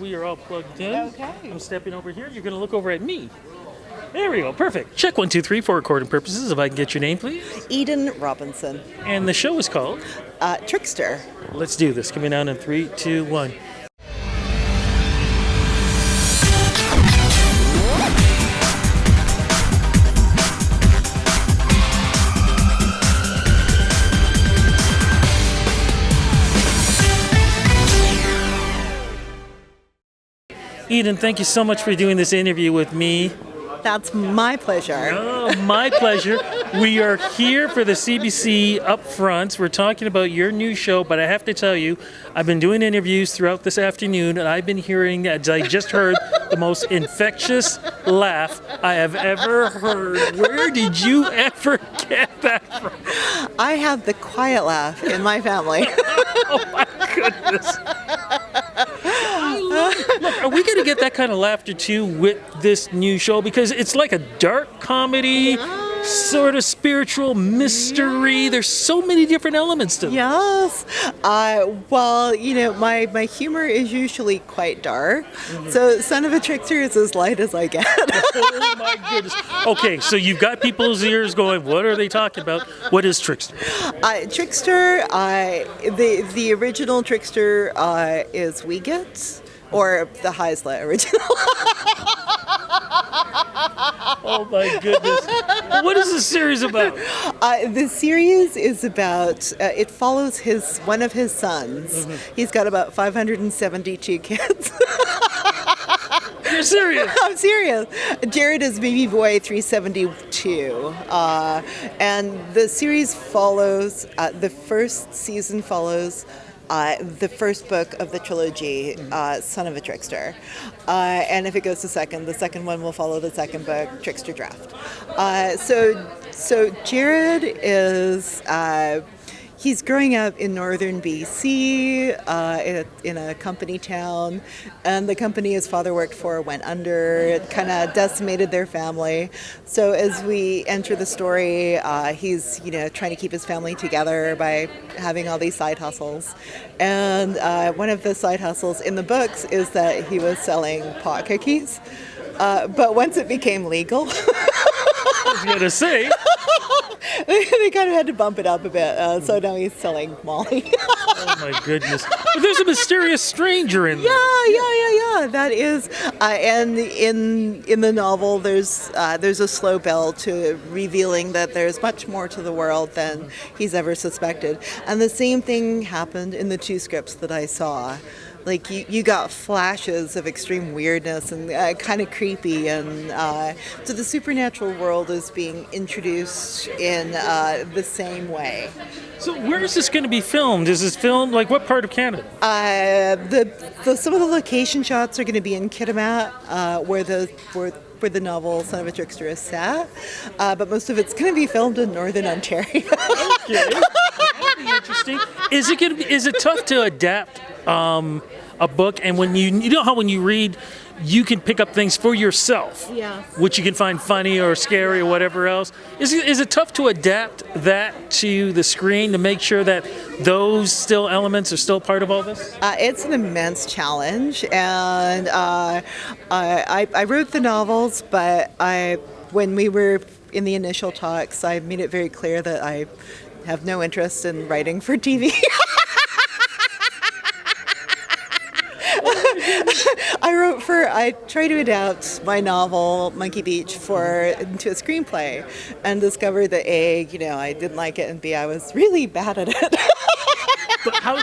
we are all plugged in. Okay. I'm stepping over here. You're going to look over at me. There we go. Perfect. Check 1, 2, 3 for recording purposes. If I can get your name, please. Eden Robinson. And the show is called Trickster. Let's do this. Coming down in 3, 2, 1. Eden, thank you so much for doing this interview with me. That's my pleasure. Oh, my pleasure. We are here for the CBC Upfronts. We're talking about your new show, but I have to tell you, I've been doing interviews throughout this afternoon, and I've been hearing, as I just heard, the most infectious laugh I have ever heard. Where did you ever get that from? I have the quiet laugh in my family. Oh, my goodness. Look, are we going to get that kind of laughter too with this new show? Because it's like a dark comedy, sort of spiritual mystery. There's so many different elements to it. Yes. Well, you know, my humor is usually quite dark. Mm-hmm. So Son of a Trickster is as light as I get. Oh, my goodness. Okay, so you've got people's ears going, what are they talking about? What is Trickster? Trickster, the original Trickster is Weegets. Or the Heisler original. Oh my goodness. What is this series about? The series is about, it follows one of his sons. Mm-hmm. He's got about 572 kids. You're serious? I'm serious. Jared is baby boy 372. And the series follows, the first season follows the first book of the trilogy, Son of a Trickster. And if it goes to second, the second one will follow the second book, Trickster Draft. So Jared is, he's growing up in northern BC, in a company town, and the company his father worked for went under. It kind of decimated their family. So as we enter the story, he's trying to keep his family together by having all these side hustles. And one of the side hustles in the books is that he was selling pot cookies. But once it became legal, I was going to say, they kind of had to bump it up a bit. So now he's selling Molly. Oh my goodness! But there's a mysterious stranger in there. Yeah. That is, and in the novel, there's a slow build to revealing that there's much more to the world than he's ever suspected. And the same thing happened in the two scripts that I saw. Like you got flashes of extreme weirdness and kind of creepy, and so the supernatural world is being introduced in the same way. So where is this going to be filmed? Is this filmed like what part of Canada? Some of the location shots are going to be in Kitimat, where the novel Son of a Trickster is set, but most of it's going to be filmed in northern Ontario. Okay, that'd be interesting. Is it tough to adapt a book, and when you know how when you read, you can pick up things for yourself, which you can find funny or scary or whatever else. Is it tough to adapt that to the screen to make sure that those elements are still part of all this? It's an immense challenge, and I wrote the novels, but when we were in the initial talks, I made it very clear that I have no interest in writing for TV. I tried to adapt my novel Monkey Beach into a screenplay, and discovered that A, I didn't like it, and B, I was really bad at it.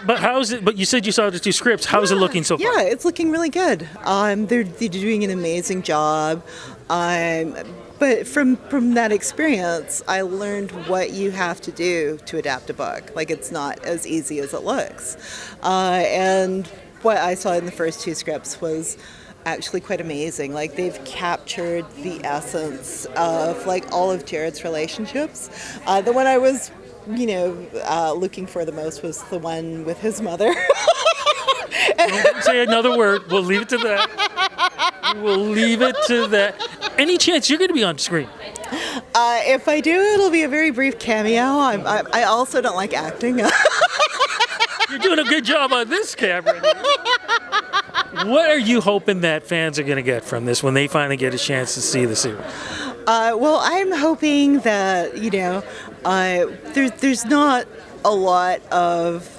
But how's it? But you said you saw the two scripts. How's it looking so far? Yeah, it's looking really good. They're doing an amazing job. But from that experience, I learned what you have to do to adapt a book. Like, it's not as easy as it looks. And what I saw in the first two scripts was actually quite amazing. Like, they've captured the essence of all of Jared's relationships. The one I was, looking for the most was the one with his mother. Don't say another word. We'll leave it to that. Any chance you're going to be on screen? If I do, it'll be a very brief cameo. I also don't like acting. You're doing a good job on this camera. What are you hoping that fans are going to get from this when they finally get a chance to see the series? Well, I'm hoping that there's not a lot of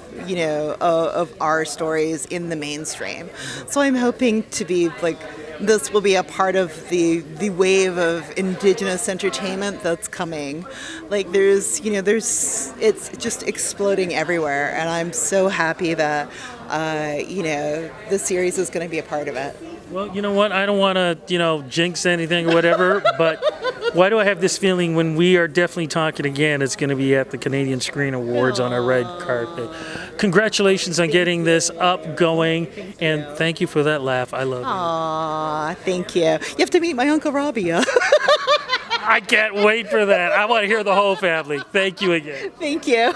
of our stories in the mainstream, so I'm hoping to be like this will be a part of the wave of Indigenous entertainment that's coming. Like there's it's just exploding everywhere, and I'm so happy that the series is going to be a part of it. Well, you know what? I don't want to, jinx anything or whatever, but why do I have this feeling when we are definitely talking again, it's going to be at the Canadian Screen Awards on a red carpet. Congratulations on getting this up, going, and thank you for that laugh. I love it. Aw, thank you. You have to meet my Uncle Robbie. I can't wait for that. I want to hear the whole family. Thank you again. Thank you.